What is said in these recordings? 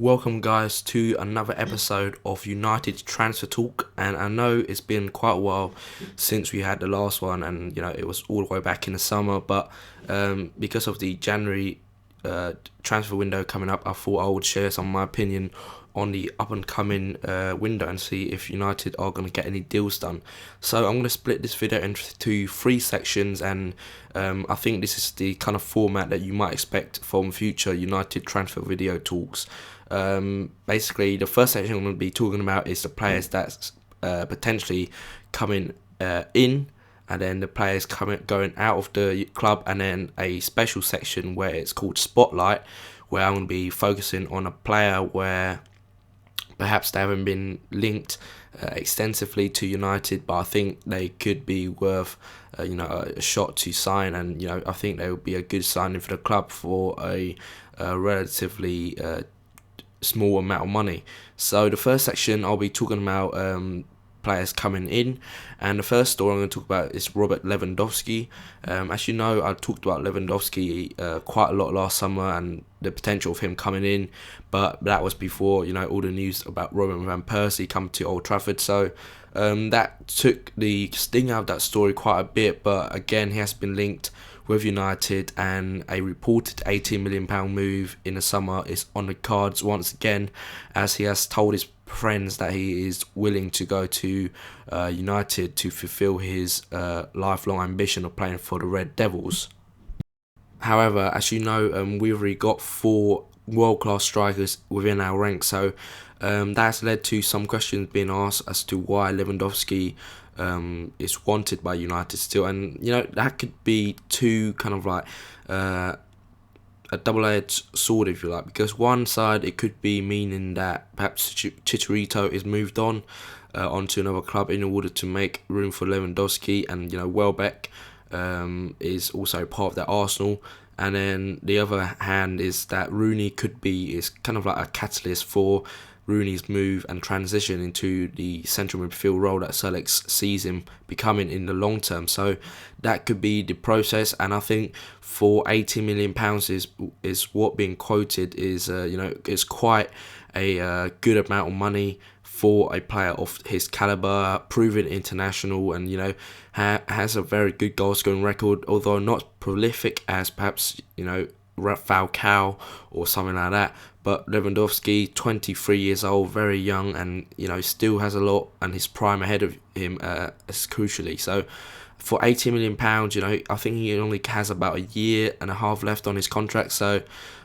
Welcome guys to another episode of United Transfer Talk, and I know it's been quite a while since we had the last one, and it was all the way back in the summer, but because of the January transfer window coming up, I thought I would share some of my opinion on the up and coming window and see if United are going to get any deals done. So I'm going to split this video into three sections, and I think this is the kind of format that you might expect from future United transfer video talks. Basically, the first section I'm going to be talking about is the players that's potentially coming in, and then the players going out of the club, and then a special section where it's called Spotlight, where I'm going to be focusing on a player where perhaps they haven't been linked extensively to United, but I think they could be worth a shot to sign, and I think they would be a good signing for the club for a relatively small amount of money. So the first section I'll be talking about players coming in, and the first story I'm going to talk about is Robert Lewandowski. As you know, I talked about Lewandowski quite a lot last summer and the potential of him coming in, but that was before all the news about Robin van Persie coming to Old Trafford. So that took the sting out of that story quite a bit, but again, he has been linked with United, and a reported £18 million move in the summer is on the cards once again, as he has told his friends that he is willing to go to United to fulfill his lifelong ambition of playing for the Red Devils. However, as you know, we've already got 4 world-class strikers within our ranks, so that has led to some questions being asked as to why Lewandowski is wanted by United still, and that could be two kind of like a double-edged sword, if you like, because one side it could be meaning that perhaps Chicharito is moved on onto another club in order to make room for Lewandowski, and Welbeck is also part of that Arsenal. And then the other hand is that Rooney is kind of like a catalyst for Rooney's move and transition into the central midfield role that Sir Alex sees him becoming in the long term. So that could be the process, and I think for £80 million is what being quoted is is quite a good amount of money for a player of his caliber, proven international, and has a very good goal scoring record, although not prolific as perhaps Falcao or something like that. But Lewandowski, 23 years old, very young, and still has a lot and his prime ahead of him, as crucially. So for £80 million, I think he only has about a year and a half left on his contract. So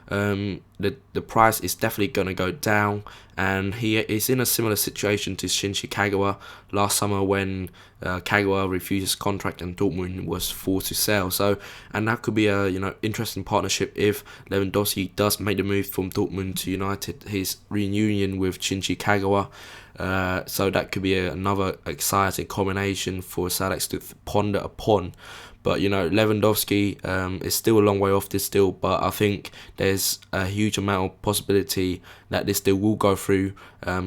the price is definitely going to go down, and he is in a similar situation to Shinji Kagawa last summer when Kagawa refused his contract and Dortmund was forced to sell. So, and that could be a interesting partnership if Lewandowski does make the move from Dortmund to United, his reunion with Shinji Kagawa. So that could be another exciting combination for Sir Alex to ponder upon. But Lewandowski is still a long way off this deal, but I think there's a huge amount of possibility that this deal will go through.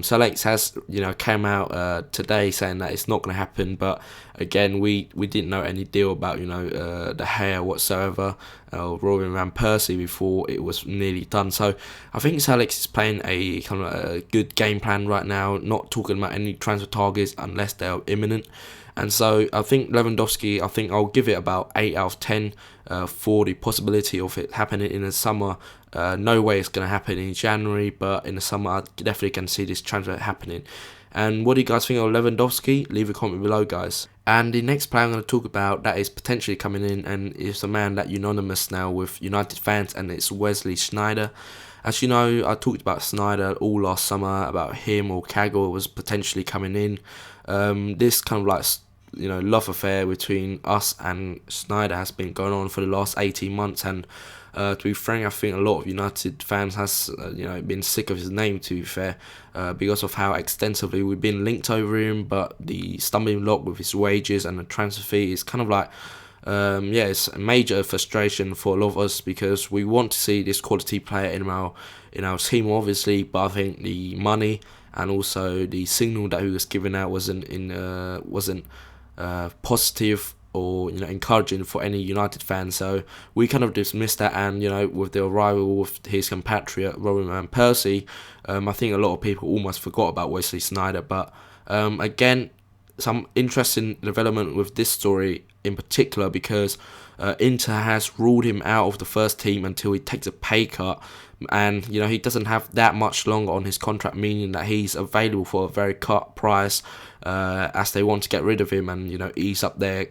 Sir Alex has came out today saying that it's not going to happen, but again, we didn't know any deal about the Gea whatsoever, Robin van Persie before it was nearly done. So I think Sir Alex is playing a kind of a good game plan right now, not talking about any transfer targets unless they are imminent. And so I think Lewandowski, I'll give it about 8 out of 10 for the possibility of it happening in the summer. No way it's going to happen in January, but in the summer I definitely can see this transfer happening. And what do you guys think of Lewandowski? Leave a comment below, guys. And the next player I'm going to talk about that is potentially coming in, and is a man that unanimous now with United fans, and it's Wesley Sneijder. As you know, I talked about Sneijder all last summer, about him or Kagawa was potentially coming in. This kind of like love affair between us and Sneijder has been going on for the last 18 months, and to be frank, I think a lot of United fans has been sick of his name, to be fair, because of how extensively we've been linked over him. But the stumbling block with his wages and the transfer fee is kind of like it's a major frustration for a lot of us, because we want to see this quality player in our team, obviously, but I think the money and also the signal that he was giving out wasn't positive or encouraging for any United fans. So we kind of dismissed that, and with the arrival of his compatriot Robin van Persie, I think a lot of people almost forgot about Wesley Sneijder. But again, some interesting development with this story in particular, because Inter has ruled him out of the first team until he takes a pay cut, and he doesn't have that much longer on his contract, meaning that he's available for a very cut price, as they want to get rid of him and ease up their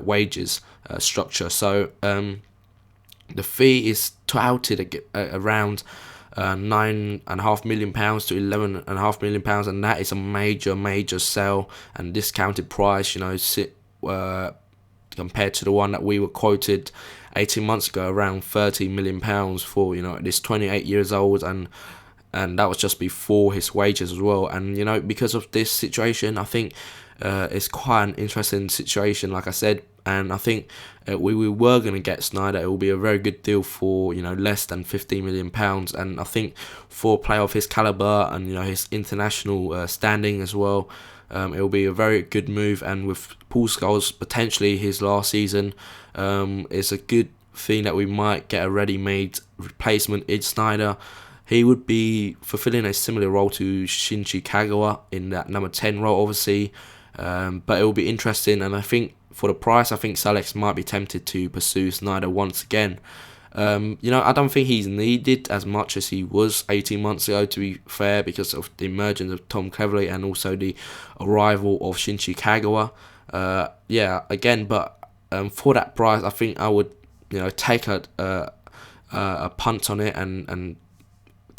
wages structure. So the fee is touted around £9.5 million to £11.5 million, and that is a major sell and discounted price, compared to the one that we were quoted 18 months ago, around £30 million for this 28 years old, and that was just before his wages as well. And because of this situation, I think it's quite an interesting situation, like I said. And I think we were going to get Sneijder. It will be a very good deal for less than £15 million. And I think for a player of his caliber and his international standing as well, it will be a very good move. And with Paul Scholes potentially his last season, it's a good thing that we might get a ready-made replacement in Sneijder. He would be fulfilling a similar role to Shinji Kagawa in that number 10 role, obviously. But it will be interesting, and I think for the price, I think Alex might be tempted to pursue Sneijder once again. I don't think he's needed as much as he was 18 months ago, to be fair, because of the emergence of Tom Cleverley and also the arrival of Shinji Kagawa. But for that price, I think I would take a punt on it and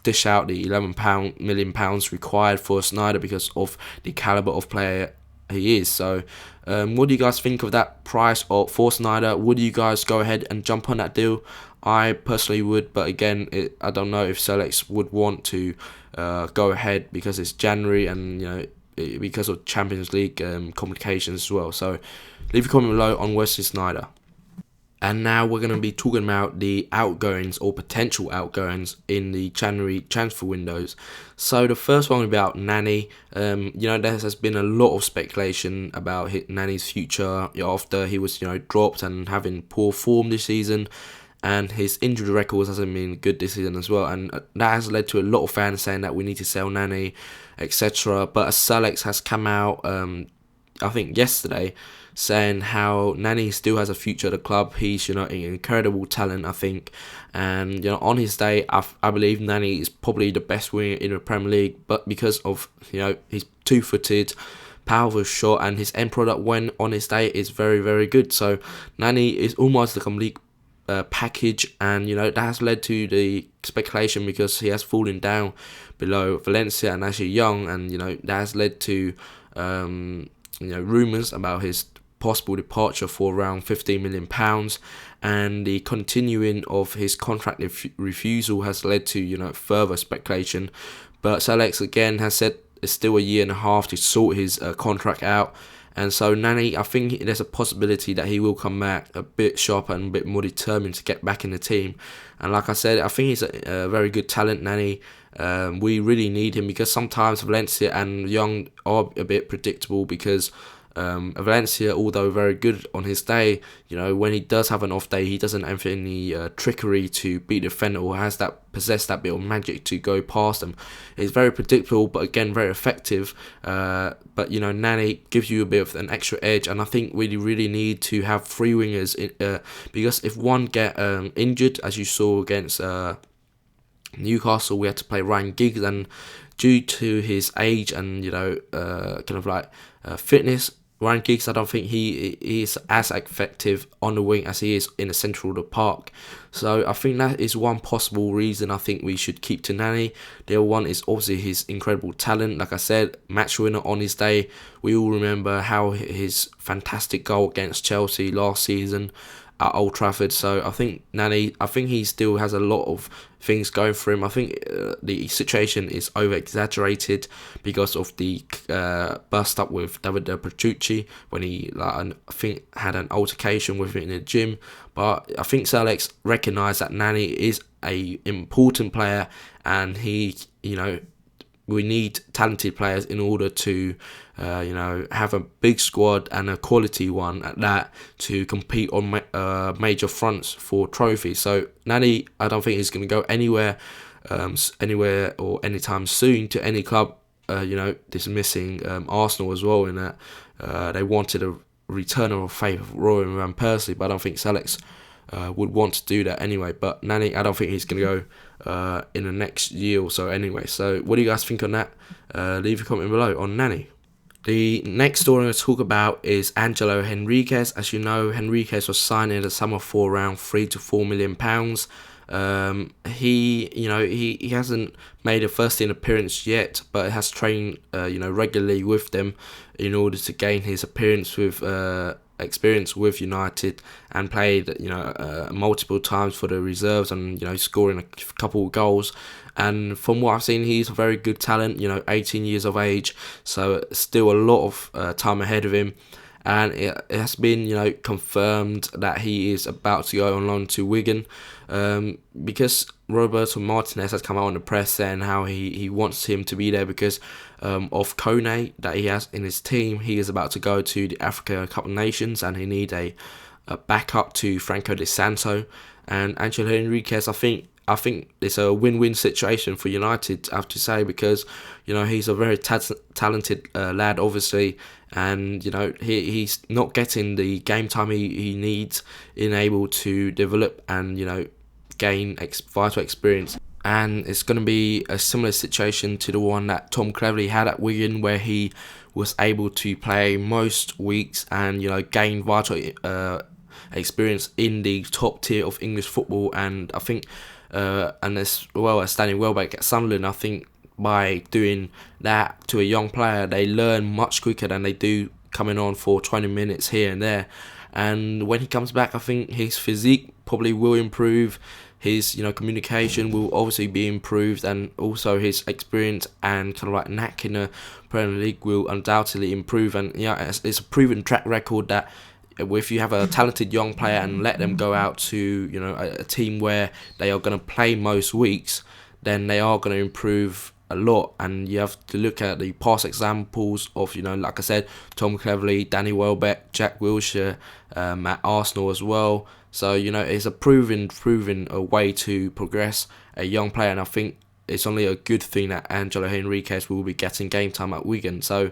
dish out the £11 million required for Sneijder because of the caliber of player he is. So what do you guys think of that price for Sneijder? Would you guys go ahead and jump on that deal? I personally would, but again, I don't know if Alex would want to go ahead because it's January and because of Champions League complications as well. So leave a comment below on Wesley Sneijder. And now we're going to be talking about the outgoings or potential outgoings in the January transfer windows. So the first one about Nani. There has been a lot of speculation about Nani's future after he was dropped and having poor form this season, and his injury record hasn't been good this season as well. And that has led to a lot of fans saying that we need to sell Nani, etc. But Alex has come out, I think yesterday, saying how Nani still has a future at the club. He's an incredible talent, I think, and on his day, I believe Nani is probably the best winger in the Premier League. But because of he's two-footed, powerful shot, and his end product when on his day is very good. So Nani is almost the complete package, and that has led to the speculation because he has fallen down below Valencia and Ashley Young, and that has led to rumours about his possible departure for around £15 million, and the continuing of his contract refusal has led to further speculation. But Alex again has said it's still a year and a half to sort his contract out, and so Nani, I think there's a possibility that he will come back a bit sharper and a bit more determined to get back in the team. And like I said, I think he's a very good talent, Nani. We really need him because sometimes Valencia and Young are a bit predictable because Valencia, although very good on his day, when he does have an off day, he doesn't have any trickery to beat the defender or possess that bit of magic to go past them. It's very predictable, but again very effective. But Nani gives you a bit of an extra edge, and I think we really need to have three wingers because if one get injured, as you saw against Newcastle, we had to play Ryan Giggs, and due to his age and fitness, Ryan Giggs, I don't think he is as effective on the wing as he is in the central of the park. So I think that is one possible reason I think we should keep to Nani. The other one is obviously his incredible talent. Like I said, match winner on his day. We all remember how his fantastic goal against Chelsea last season at Old Trafford. So I think Nani, he still has a lot of things going for him. I think the situation is over exaggerated because of the bust up with David Petrucci when he I think had an altercation with him in the gym. But I think Sir Alex recognised that Nani is a important player, and he we need talented players in order to, have a big squad and a quality one at that to compete on major fronts for trophies. So Nani, I don't think he's going to go anywhere or anytime soon to any club. Dismissing Arsenal as well in that they wanted a return of faith of Roy and Van Persie, but I don't think Alex would want to do that anyway. But Nani, I don't think he's going to go in the next year or so anyway. So what do you guys think on that? Leave a comment below on Nani. The next story I'm going to talk about is Angelo Henriquez. As you know, Henriquez was signed in the summer for around £3 to £4 million. He hasn't made a first team appearance yet, but has trained regularly with them in order to gain his experience with United, and played multiple times for the reserves and scoring a couple of goals. And from what I've seen, he's a very good talent. 18 years of age, so still a lot of time ahead of him. And it has been, confirmed that he is about to go on loan to Wigan, because Roberto Martinez has come out in the press saying how he wants him to be there because of Kone that he has in his team. He is about to go to the Africa Cup of Nations, and he need a backup to Franco Di Santo. And Angelo Henriquez, I think it's a win-win situation for United, I have to say, because he's a very talented lad, obviously, and he's not getting the game time he needs in able to develop and gain vital experience. And it's going to be a similar situation to the one that Tom Cleverley had at Wigan, where he was able to play most weeks and gain vital experience in the top tier of English football. And I think and as well as standing well back at Sunderland, I think by doing that to a young player, they learn much quicker than they do coming on for 20 minutes here and there. And when he comes back, I think his physique probably will improve. His communication will obviously be improved, and also his experience and kind of like knack in the Premier League will undoubtedly improve. And it's a proven track record that if you have a talented young player and let them go out to a team where they are going to play most weeks, then they are going to improve a lot. And you have to look at the past examples of like I said, Tom Cleverley, Danny Welbeck, Jack Wilshere at Arsenal as well. So it's a proven way to progress a young player, and I think it's only a good thing that Angelo Henriquez will be getting game time at Wigan. So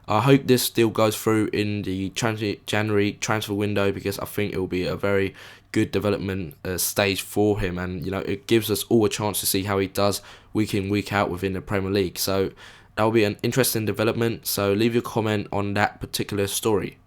I hope this still goes through in the January transfer window, because I think it will be a very good development stage for him, and it gives us all a chance to see how he does week in, week out within the Premier League. So that will be an interesting development. So leave your comment on that particular story.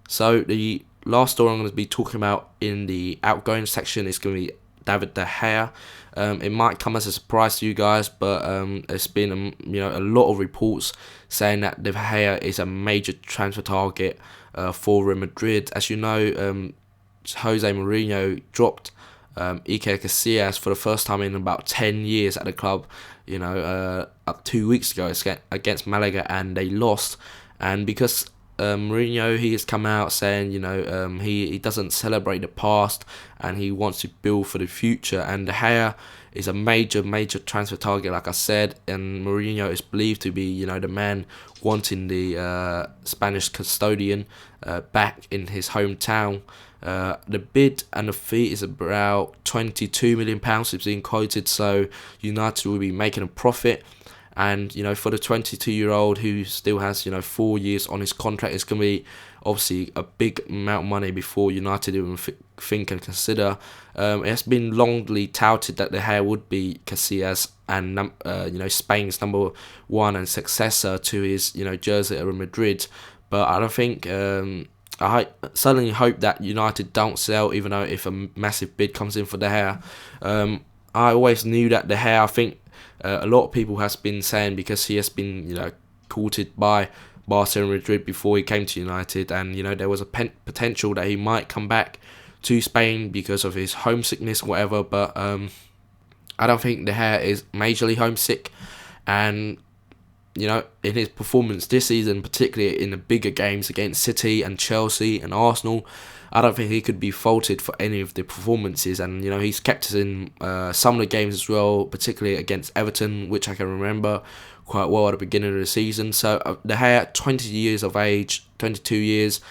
So the last story I'm going to be talking about in the outgoing section is going to be David De Gea. It might come as a surprise to you guys, but there's been a lot of reports saying that De Gea is a major transfer target for Real Madrid. As you know, Jose Mourinho dropped Iker Casillas for the first time in about 10 years at the club. Up 2 weeks ago against Malaga, and they lost. And because Mourinho, he has come out saying he doesn't celebrate the past and he wants to build for the future. And De Gea is a major transfer target, like I said, and Mourinho is believed to be the man wanting the Spanish custodian back in his hometown. The bid and the fee is about £22 million. It's being quoted, so United will be making a profit. And for the 22-year-old who still has 4 years on his contract, it's going to be obviously a big amount of money before United even think and consider. It has been longly touted that De Gea would be Casillas and Spain's number one and successor to his jersey at Real Madrid. But I don't think. I certainly hope that United don't sell, even though if a massive bid comes in for De Gea. I always knew that De Gea, I think. A lot of people has been saying, because he has been courted by Barcelona Madrid before he came to United, and there was a potential that he might come back to Spain because of his homesickness, whatever. But I don't think De Gea is majorly homesick, and in his performance this season, particularly in the bigger games against City and Chelsea and Arsenal, I don't think he could be faulted for any of the performances. And he's kept us in some of the games as well, particularly against Everton, which I can remember quite well at the beginning of the season. So De Gea, at 20 years of age, 22 years,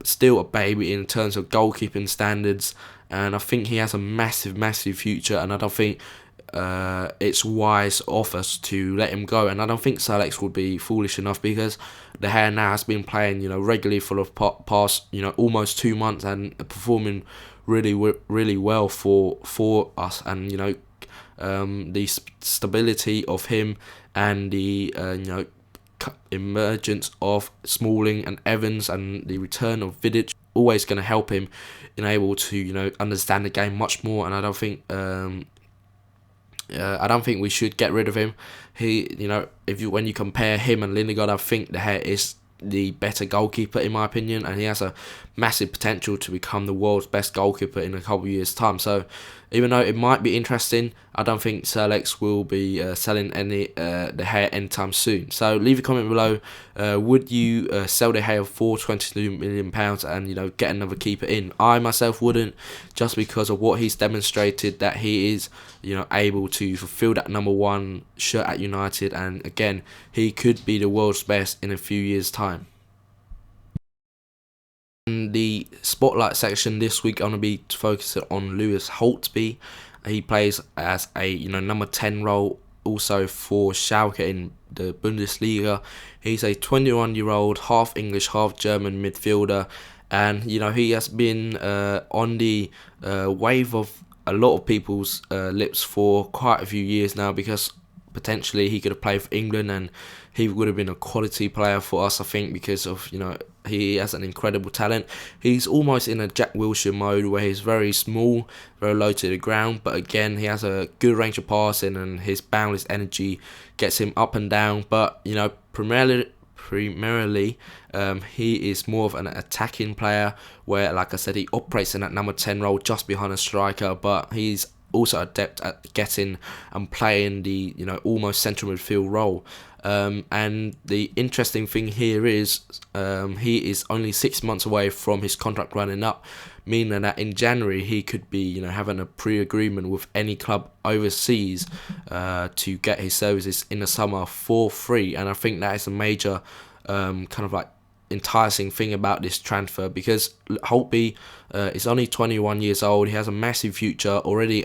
still a baby in terms of goalkeeping standards, and I think he has a massive future, and I don't think it's wise of us to let him go. And I don't think Sir Alex would be foolish enough, because De Gea now has been playing regularly for the past almost 2 months, and performing really well for us. And the stability of him, and the emergence of Smalling and Evans, and the return of Vidic, always going to help him in able to understand the game much more. And I don't think we should get rid of him. When you compare him and Lindegaard, I think De Gea is the better goalkeeper in my opinion, and he has a massive potential to become the world's best goalkeeper in a couple of years' time. So even though it might be interesting, I don't think Sir Alex will be selling any De Gea anytime soon. So leave a comment below. Would you sell De Gea for £22 million and get another keeper in? I myself wouldn't, just because of what he's demonstrated, that he is able to fulfill that number 1 shirt at United, and again, he could be the world's best in a few years' time. In the spotlight section this week, I'm going to be focusing on Lewis Holtby. He plays as a number 10 role, also for Schalke in the Bundesliga. He's a 21-year-old, half English, half German midfielder, and he has been on the wave of a lot of people's lips for quite a few years now, because potentially he could have played for England, and he would have been a quality player for us, I think, because of he has an incredible talent. He's almost in a Jack Wilshere mode, where he's very small, very low to the ground, but again, he has a good range of passing, and his boundless energy gets him up and down. But primarily he is more of an attacking player, where, like I said, he operates in that number 10 role just behind a striker, but he's also adept at getting and playing the almost central midfield role. And the interesting thing here is he is only 6 months away from his contract running up, meaning that in January he could be having a pre-agreement with any club overseas to get his services in the summer for free. And I think that is a major kind of like enticing thing about this transfer, because Holtby is only 21 years old. He has a massive future already,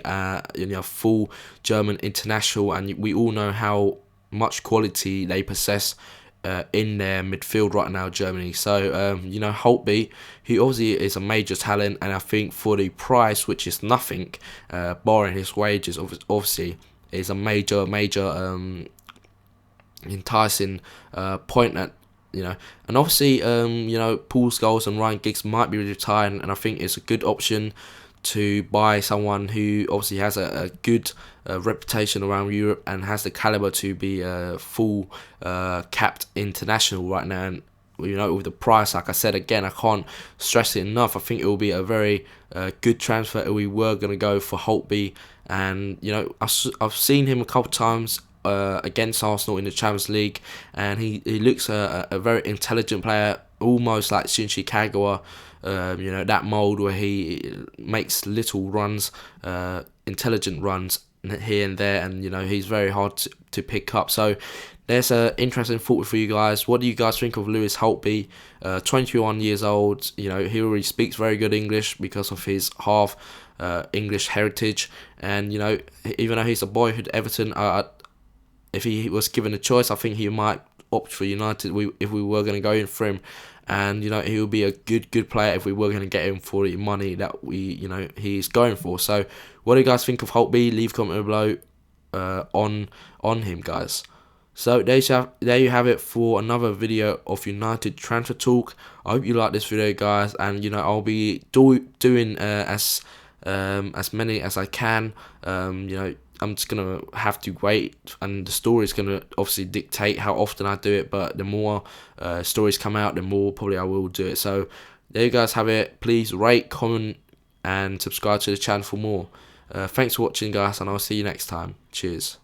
full German international, and we all know how much quality they possess in their midfield right now, Germany. So Holtby, he obviously is a major talent, and I think for the price, which is nothing, barring his wages, obviously is a major enticing point that and obviously Paul Scholes and Ryan Giggs might be retiring, and I think it's a good option to buy someone who obviously has a good reputation around Europe and has the caliber to be a full capped international right now. And with the price, like I said again, I can't stress it enough, I think it will be a very good transfer. We were going to go for Holtby, and I've seen him a couple times against Arsenal in the Champions League, and he looks a very intelligent player, almost like Shinji Kagawa, that mould where he makes little runs, intelligent runs here and there, and he's very hard to pick up. So there's an interesting thought for you guys. What do you guys think of Lewis Holtby? 21 years old, he already speaks very good English because of his half English heritage, and even though he's a boyhood Everton, if he was given a choice, I think he might opt for United if we were going to go in for him. And he will be a good player if we were going to get him for the money that he's going for. So what do you guys think of Holtby? Leave a comment below on him, guys. So there you have it for another video of United transfer talk. I hope you like this video, guys, and I'll be doing as many as I can. I'm just gonna have to wait, and the story is gonna obviously dictate how often I do it. But the more stories come out, the more probably I will do it. So there you guys have it. Please rate, comment, and subscribe to the channel for more. Thanks for watching, guys, and I'll see you next time. Cheers.